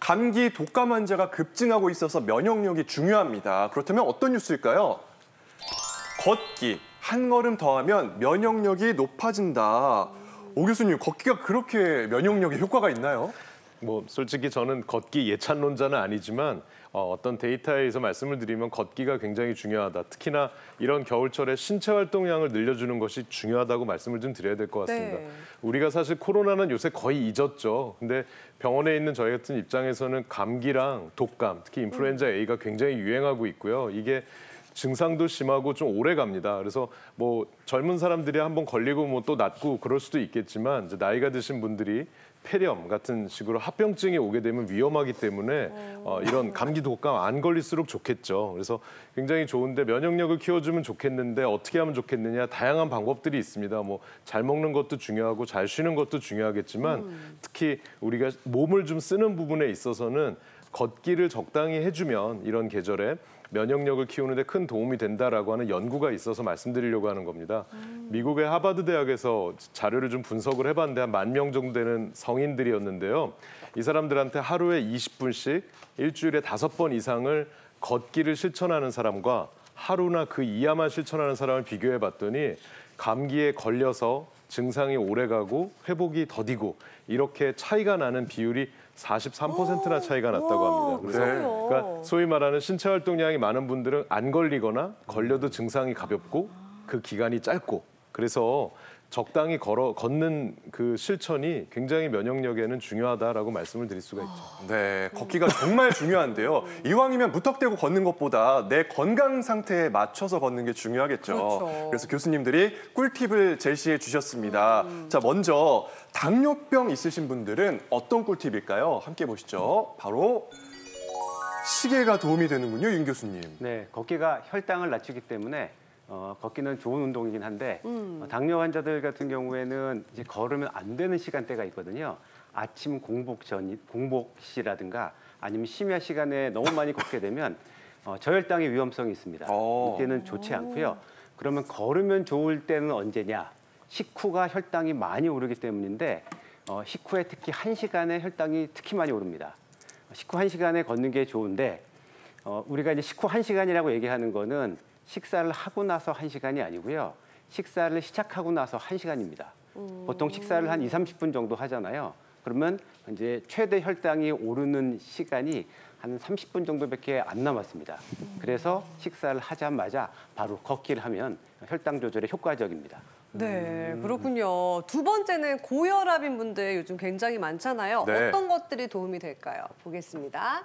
감기, 독감 환자가 급증하고 있어서 면역력이 중요합니다. 그렇다면 어떤 뉴스일까요? 걷기, 한 걸음 더 하면 면역력이 높아진다. 오 교수님, 걷기가 그렇게 면역력에 효과가 있나요? 뭐 솔직히 저는 걷기 예찬론자는 아니지만 어떤 데이터에 의해서 말씀을 드리면 걷기가 굉장히 중요하다. 특히나 이런 겨울철에 신체 활동량을 늘려주는 것이 중요하다고 말씀을 좀 드려야 될 것 같습니다. 네. 우리가 사실 코로나는 요새 거의 잊었죠. 근데 병원에 있는 저희 같은 입장에서는 감기랑 독감, 특히 인플루엔자 A가 굉장히 유행하고 있고요. 이게 증상도 심하고 좀 오래 갑니다. 그래서 뭐 젊은 사람들이 한번 걸리고 뭐 또 낫고 그럴 수도 있겠지만 이제 나이가 드신 분들이 폐렴 같은 식으로 합병증이 오게 되면 위험하기 때문에 이런 감기, 독감 안 걸릴수록 좋겠죠. 그래서 굉장히 좋은데 면역력을 키워주면 좋겠는데 어떻게 하면 좋겠느냐 다양한 방법들이 있습니다. 뭐 잘 먹는 것도 중요하고 잘 쉬는 것도 중요하겠지만 특히 우리가 몸을 좀 쓰는 부분에 있어서는 걷기를 적당히 해주면 이런 계절에 면역력을 키우는 데 큰 도움이 된다라고 하는 연구가 있어서 말씀드리려고 하는 겁니다. 미국의 하버드 대학에서 자료를 좀 분석을 해봤는데 한 10,000명 정도 되는 성인들이었는데요. 이 사람들한테 하루에 20분씩 일주일에 5번 이상을 걷기를 실천하는 사람과 하루나 그 이하만 실천하는 사람을 비교해 봤더니 감기에 걸려서 증상이 오래가고 회복이 더디고 이렇게 차이가 나는 비율이 43%나 차이가 났다고 합니다. 그래서 그러니까 소위 말하는 신체 활동량이 많은 분들은 안 걸리거나 걸려도 증상이 가볍고 그 기간이 짧고 그래서 적당히 걷는 그 실천이 굉장히 면역력에는 중요하다라고 말씀을 드릴 수가 있죠. 네, 걷기가 정말 중요한데요. 이왕이면 무턱대고 걷는 것보다 내 건강 상태에 맞춰서 걷는 게 중요하겠죠. 그렇죠. 그래서 교수님들이 꿀팁을 제시해 주셨습니다. 자, 먼저 당뇨병 있으신 분들은 어떤 꿀팁일까요? 함께 보시죠. 바로 시계가 도움이 되는군요, 윤 교수님. 네, 걷기가 혈당을 낮추기 때문에 걷기는 좋은 운동이긴 한데 당뇨 환자들 같은 경우에는 이제 걸으면 안 되는 시간대가 있거든요. 아침 공복 시라든가 아니면 심야 시간에 너무 많이 걷게 되면 저혈당의 위험성이 있습니다. 이때는 좋지 않고요. 그러면 걸으면 좋을 때는 언제냐? 식후가 혈당이 많이 오르기 때문인데 식후에 특히 1시간에 혈당이 특히 많이 오릅니다. 식후 1시간에 걷는 게 좋은데 우리가 이제 식후 1시간이라고 얘기하는 거는 식사를 하고 나서 1시간이 아니고요. 식사를 시작하고 나서 1시간입니다. 보통 식사를 한 20-30분 정도 하잖아요. 그러면 이제 최대 혈당이 오르는 시간이 한 30분 정도밖에 안 남았습니다. 그래서 식사를 하자마자 바로 걷기를 하면 혈당 조절에 효과적입니다. 네, 그렇군요. 두 번째는 고혈압인 분들 요즘 굉장히 많잖아요. 네. 어떤 것들이 도움이 될까요? 보겠습니다.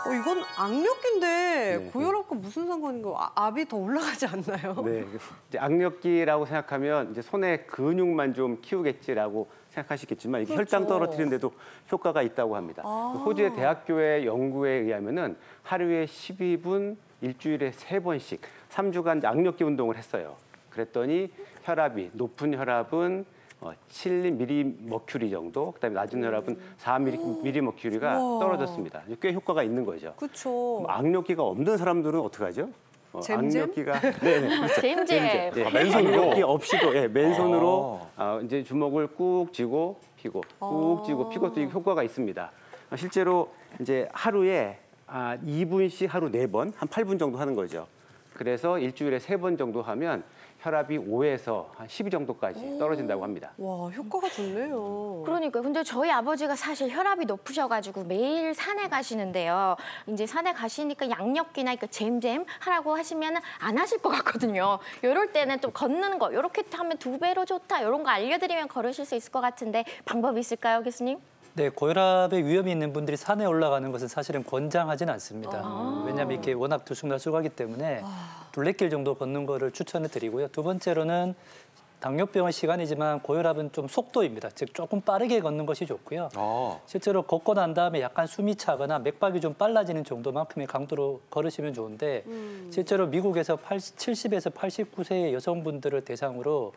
이건 악력기인데 네, 고혈압과 무슨 상관인가요? 압이 더 올라가지 않나요? 네, 이제 악력기라고 생각하면 이제 손의 근육만 좀 키우겠지라고 생각하시겠지만 이게 그렇죠. 혈당 떨어뜨리는데도 효과가 있다고 합니다. 호주의 대학교의 연구에 의하면은 하루에 12분, 일주일에 3번씩 3주간 악력기 운동을 했어요. 그랬더니 혈압이 높은 혈압은 7mmmercury 정도, 그다음에 낮은 혈압은 4mmmercury가 떨어졌습니다. 꽤 효과가 있는 거죠. 그렇죠. 악력기가 없는 사람들은 어떻게 하죠? 잼잼? 악력기가 그렇죠. 잼잼. 네. 맨손으로? 악력기 없이도 맨손으로 이제 주먹을 꾹 쥐고 피고 꾹 쥐고 피고 또 효과가 있습니다. 실제로 이제 하루에 2분씩 하루 4번, 한 8분 정도 하는 거죠. 그래서 일주일에 3번 정도 하면 혈압이 5에서 한 12 정도까지 떨어진다고 합니다. 와, 효과가 좋네요. 그러니까요. 근데 저희 아버지가 사실 혈압이 높으셔가지고 매일 산에 가시는데요. 이제 산에 가시니까 양력기나 잼잼 하라고 하시면 안 하실 것 같거든요. 이럴 때는 좀 걷는 거, 이렇게 하면 2배로 좋다, 이런 거 알려드리면 걸으실 수 있을 것 같은데 방법이 있을까요, 교수님? 네, 고혈압에 위험이 있는 분들이 산에 올라가는 것은 사실은 권장하지는 않습니다. 왜냐하면 이렇게 워낙 들쑥날쑥하기 때문에 둘레길 정도 걷는 거를 추천해 드리고요. 두 번째로는 당뇨병은 시간이지만 고혈압은 좀 속도입니다. 즉 조금 빠르게 걷는 것이 좋고요. 실제로 걷고 난 다음에 약간 숨이 차거나 맥박이 좀 빨라지는 정도만큼의 강도로 걸으시면 좋은데 실제로 미국에서 70에서 89세의 여성분들을 대상으로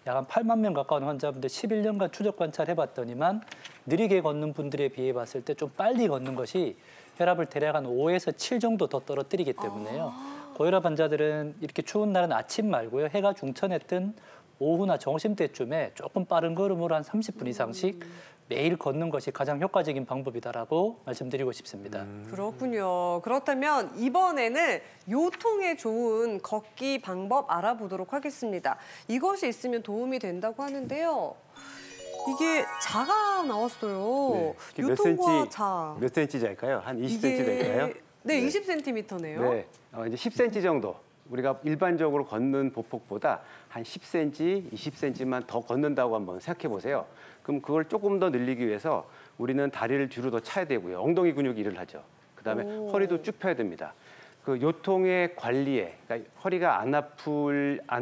약 한 8만 명 가까운 환자분들 11년간 추적 관찰해봤더니만 느리게 걷는 분들에 비해 봤을 때 좀 빨리 걷는 것이 혈압을 대략 한 5에서 7 정도 더 떨어뜨리기 때문에요. 고혈압 환자들은 이렇게 추운 날은 아침 말고요. 해가 중천에 뜬 오후나 점심때쯤에 조금 빠른 걸음으로 한 30분 이상씩 매일 걷는 것이 가장 효과적인 방법이다라고 말씀드리고 싶습니다. 그렇군요. 그렇다면 이번에는 요통에 좋은 걷기 방법 알아보도록 하겠습니다. 이것이 있으면 도움이 된다고 하는데요. 이게 자가 나왔어요. 네. 몇 요통과 센치, 자. 몇 센치일까요? 한 20cm 될까요? 네, 네. 20cm네요. 네, 이제 10cm 정도. 우리가 일반적으로 걷는 보폭보다 한 10cm, 20cm만 더 걷는다고 한번 생각해 보세요. 그럼 그걸 조금 더 늘리기 위해서 우리는 다리를 뒤로 더 차야 되고요. 엉덩이 근육이 일을 하죠. 그다음에 허리도 쭉 펴야 됩니다. 그 요통의 관리에, 그러니까 허리가 안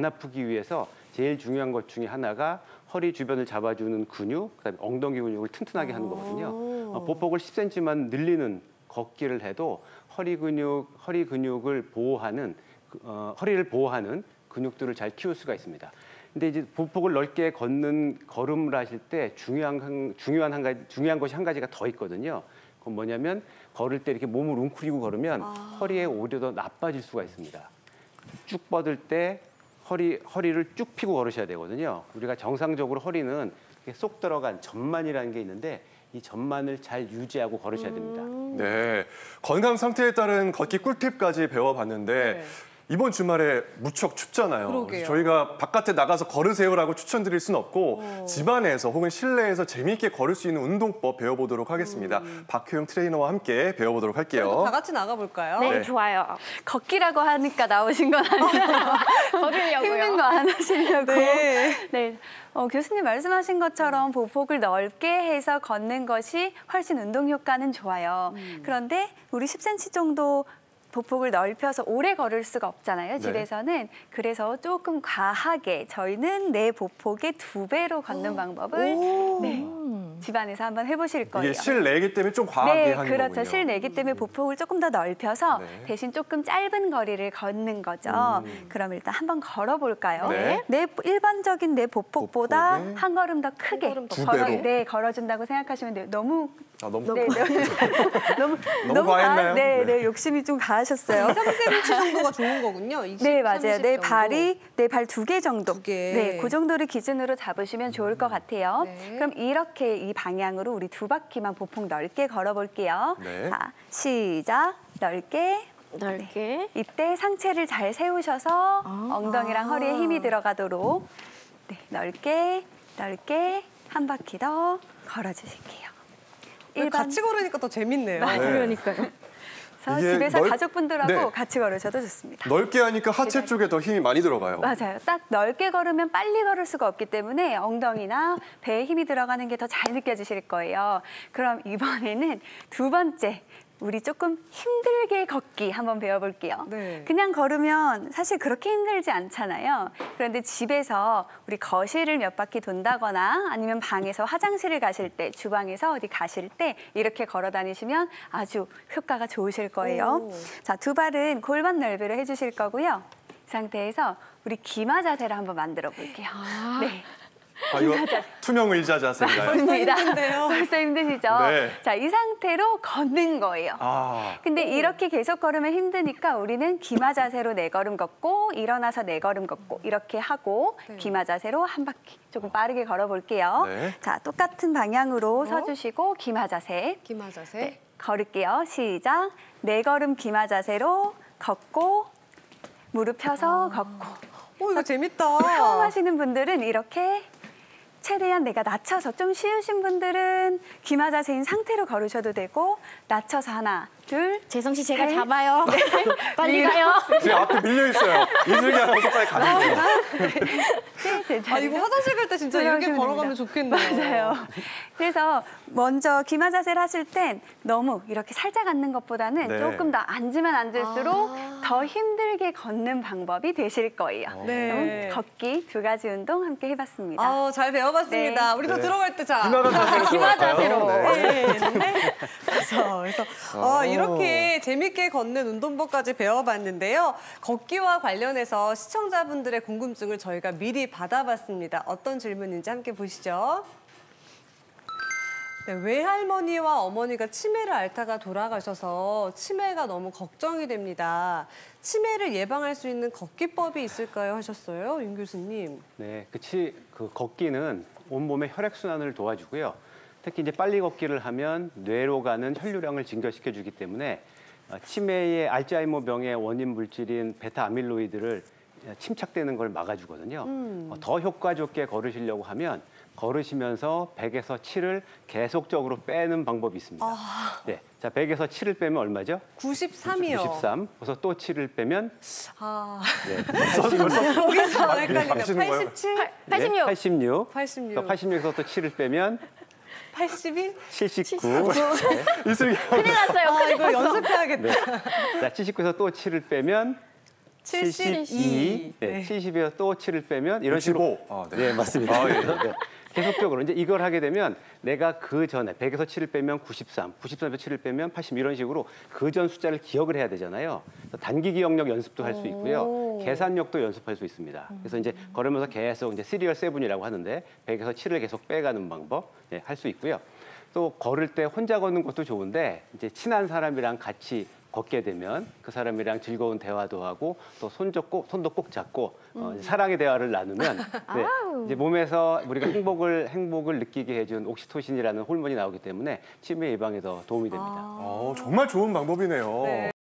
아프기 위해서 제일 중요한 것 중에 하나가 허리 주변을 잡아주는 근육, 그다음에 엉덩이 근육을 튼튼하게 하는 거거든요. 보폭을 10cm만 늘리는 걷기를 해도 허리 근육을 보호하는 허리를 보호하는 근육들을 잘 키울 수가 있습니다. 근데 이제 보폭을 넓게 걷는 걸음을 하실 때 중요한 것이 한 가지가 더 있거든요. 그건 뭐냐면 걸을 때 이렇게 몸을 웅크리고 걸으면 허리에 오히려 더 나빠질 수가 있습니다. 쭉 뻗을 때 허리를 쭉 펴고 걸으셔야 되거든요. 우리가 정상적으로 허리는 이렇게 쏙 들어간 전만이라는 게 있는데 이 전만을 잘 유지하고 걸으셔야 됩니다. 네, 건강 상태에 따른 걷기 꿀팁까지 배워봤는데 네. 이번 주말에 무척 춥잖아요. 그러게요. 그래서 저희가 바깥에 나가서 걸으세요라고 추천드릴 수는 없고 집안에서 혹은 실내에서 재미있게 걸을 수 있는 운동법 배워보도록 하겠습니다. 박효영 트레이너와 함께 배워보도록 할게요. 다 같이 나가볼까요? 네, 네. 좋아요. 걷기라고 하니까 나오신 건 아니에요. 걸으려고요. 힘든 거 안 하시려고. 네. 네. 교수님 말씀하신 것처럼 보폭을 넓게 해서 걷는 것이 훨씬 운동 효과는 좋아요. 그런데 우리 10cm 정도 보폭을 넓혀서 오래 걸을 수가 없잖아요, 집에서는. 그래서 조금 과하게 저희는 내 보폭의 2배로 걷는 방법을 네, 집안에서 한번 해보실 거예요. 이게 실내이기 때문에 좀 과하게 네, 하는 그렇죠. 거군요. 실내기 때문에 보폭을 조금 더 넓혀서 네. 대신 조금 짧은 거리를 걷는 거죠. 그럼 일단 한번 걸어볼까요? 네. 일반적인 내 보폭보다 보폭에 한 걸음 더 크게 한 걸음 더 2배로? 네, 걸어준다고 생각하시면 돼요. 너무 너무 네, 너무 과했나요? 네, 욕심이 좀 가하셨어요. 3cm 정도가 좋은 거군요. 20, 네, 맞아요. 30 내 정도. 발이 내 발 2개 정도. 2개. 네, 그 정도를 기준으로 잡으시면 좋을 것 같아요. 네. 그럼 이렇게 이 방향으로 우리 2바퀴만 보폭 넓게 걸어볼게요. 네. 자, 시작. 넓게. 넓게. 이때 상체를 잘 세우셔서 엉덩이랑 허리에 힘이 들어가도록 네, 넓게 한 바퀴 더 걸어주실게요. 같이 걸으니까 더 재밌네요. 네. 그러니까요. 그래서 이게 집에서 가족분들하고 네. 같이 걸으셔도 좋습니다. 넓게 하니까 하체 쪽에 더 힘이 많이 들어가요. 맞아요. 딱 넓게 걸으면 빨리 걸을 수가 없기 때문에 엉덩이나 배에 힘이 들어가는 게 더 잘 느껴지실 거예요. 그럼 이번에는 2번째. 우리 조금 힘들게 걷기 한번 배워볼게요. 네. 그냥 걸으면 사실 그렇게 힘들지 않잖아요. 그런데 집에서 우리 거실을 몇 바퀴 돈다거나 아니면 방에서 화장실을 가실 때, 주방에서 어디 가실 때 이렇게 걸어 다니시면 아주 효과가 좋으실 거예요. 오. 자, 2발은 골반 넓이로 해주실 거고요. 이 상태에서 우리 기마 자세를 한번 만들어 볼게요. 네. 이거 투명 의자 자세인가요? 맞습니다. 힘든데요. 벌써 힘드시죠? 네. 자, 이 상태로 걷는 거예요. 근데 이렇게 계속 걸으면 힘드니까 우리는 기마 자세로 4걸음 걷고 일어나서 4걸음 걷고 이렇게 하고 기마 자세로 한 바퀴 조금 빠르게 걸어볼게요. 네. 자, 똑같은 방향으로 서주시고 기마 자세 기마 자세. 네, 걸을게요. 시작. 4걸음 기마 자세로 걷고 무릎 펴서 걷고 이거 재밌다. 처음 하시는 분들은 이렇게 최대한 내가 낮춰서 좀 쉬우신 분들은 기마 자세인 상태로 걸으셔도 되고 낮춰서 하나, 둘, 재성 씨 제가 셋. 잡아요. 빨리 가요. 지금 앞에 밀려 있어요. 이슬기 아나운서 빨리 가주세요. 이거 화장실 갈 때 진짜 이렇게 들어가시면 걸어가면 됩니다. 좋겠네요. 맞아요. 그래서 먼저 기마 자세를 하실 땐 너무 이렇게 살짝 앉는 것보다는 네. 조금 더 앉으면 앉을수록 더 힘들게 걷는 방법이 되실 거예요. 네. 그럼 걷기 2가지 운동 함께 해봤습니다. 잘 배워봤습니다. 네. 우리도 네. 들어갈 때 자. 기마 자세로 기마 들어갈까요? 자세로. 네. 그래서 이렇게 재밌게 걷는 운동법까지 배워봤는데요. 걷기와 관련해서 시청자분들의 궁금증을 저희가 미리 받아봤습니다. 어떤 질문인지 함께 보시죠. 네, 외할머니와 어머니가 치매를 앓다가 돌아가셔서 치매가 너무 걱정이 됩니다. 치매를 예방할 수 있는 걷기법이 있을까요? 하셨어요, 윤 교수님. 네, 그 걷기는 온몸의 혈액순환을 도와주고요. 특히 이제 빨리 걷기를 하면 뇌로 가는 혈류량을 증가시켜주기 때문에 치매의 알츠하이머병의 원인 물질인 베타 아밀로이드를 침착되는 걸 막아주거든요. 더 효과좋게 걸으시려고 하면 걸으시면서 100에서 7을 계속적으로 빼는 방법이 있습니다. 네, 자 100에서 7을 빼면 얼마죠? 93이요. 93. 그래서 또 7을 빼면 아, 네, 거기서 헷갈리네요. 바뀌시는 거예요? 87, 86. 86. 86, 또 86에서 또 7을 빼면 81. 79. 이슬기 큰일 났어요. 아, 큰일 이거 났어. 연습해야겠다. 네. 자 79에서 또 7을 빼면 72. 네, 70에서 또 7을 빼면 이런 65. 식으로 아, 네. 네, 맞습니다. 아, 예. 네. 계속적으로 이제 이걸 하게 되면 내가 그 전에 100에서 7을 빼면 93, 93에서 7을 빼면 80 이런 식으로 그 전 숫자를 기억을 해야 되잖아요. 그래서 단기 기억력 연습도 할 수 있고요. 오. 계산력도 연습할 수 있습니다. 그래서 이제 걸으면서 계속 이제 시리얼 세븐이라고 하는데 100에서 7을 계속 빼가는 방법 할 수 있고요. 또 걸을 때 혼자 걷는 것도 좋은데 이제 친한 사람이랑 같이 걷게 되면 그 사람이랑 즐거운 대화도 하고 또 손도 꼭 잡고 사랑의 대화를 나누면 네, 이제 몸에서 우리가 행복을 느끼게 해준 옥시토신이라는 호르몬이 나오기 때문에 치매 예방에 더 도움이 됩니다. 정말 좋은 방법이네요. 네.